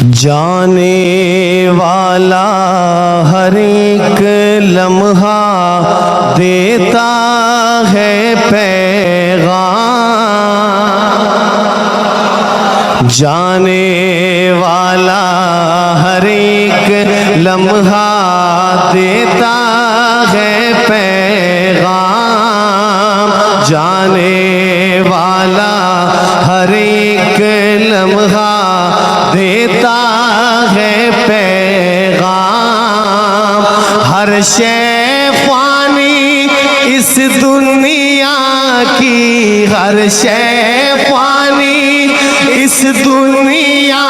جانے والا ہر ایک لمحہ دیتا ہے پیغام، جانے والا ہر ایک لمحہ دیتا ہے پیغام، جانے والا ہر ایک لمحہ دیتا ہے پیغام، ہر شے فانی اس دنیا کی، ہر شے فانی اس دنیا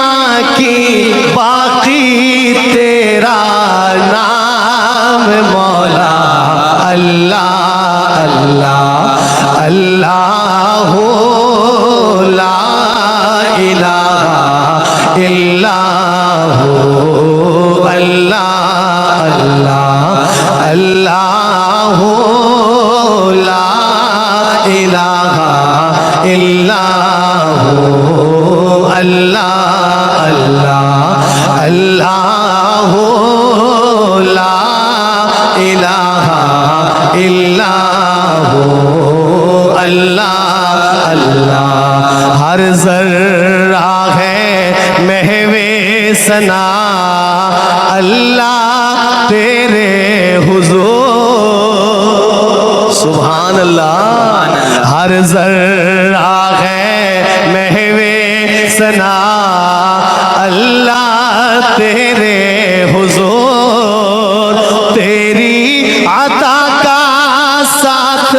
کی، باقی تیرا نام مولا اللہ اللہ اللہ لا الہ الا ہو اللہ اللہ اللہ لا الہ الا ہو اللہ اللہ اللہ لا الہ الا ہو اللہ اللہ، ہر ذرہ ہے محو ثنا اللہ تیرے حضور، سبحان اللہ، ہر ذرہ ہے محو ثنا اللہ تیرے حضور، تیری عطا کا ساتھ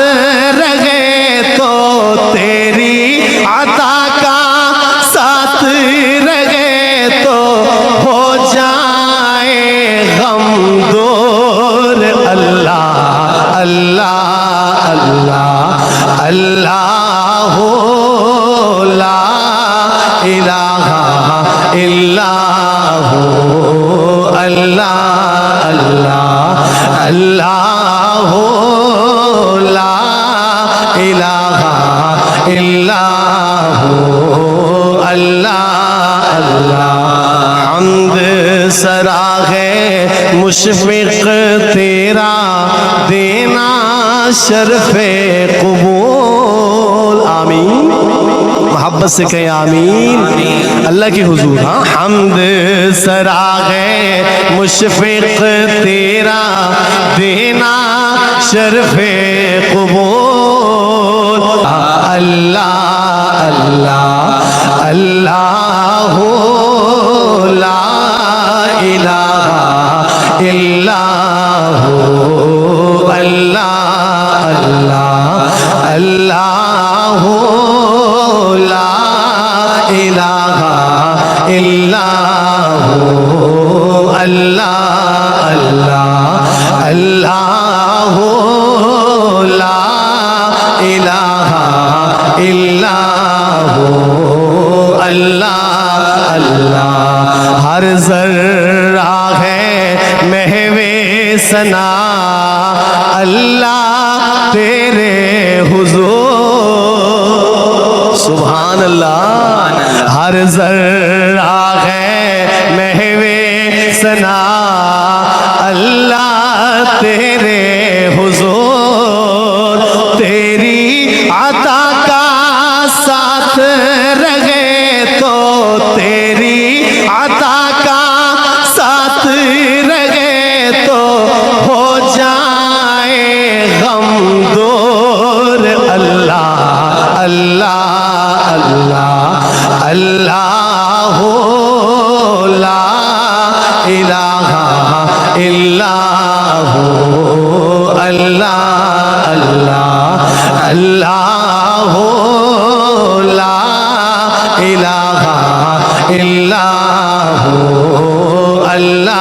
رہے تو، تیری عطا کا ساتھ رہے تو ہو جائے غم دور، اللہ اللہ اللہ اللہ لا الہ الا ہو اللہ اللہ اللہ لا الہ الا ہو اللہ اللہ، حمد سراغ مشفق تیرا دینا شرف قبول، آمین، محبت سے کہیں آمین اللہ کی حضور، ہاں، حمد سراغ مشفق تیرا دینا شرف قبول، اللہ اللہ اللہ لا الہ الا ہو اللہ اللہ اللہ لا الہ الا ہو اللہ اللہ اللہ لا الہ الا ہو اللہ اللہ، ہر ذرہ ہے محو ثنا اللہ تیرے حضور، سبحان اللہ، ہر ذرہ ہے محو ثنا اللہ تیرے حضور، تیری عطا کا ساتھ رہے تو، تیری عطا کا ساتھ رہے تو ہو جائے غم دور، اللہ اللہ اللہ اللہ لا الہ الا ہو اللہ اللہ اللہ لا الہ الا ہو اللہ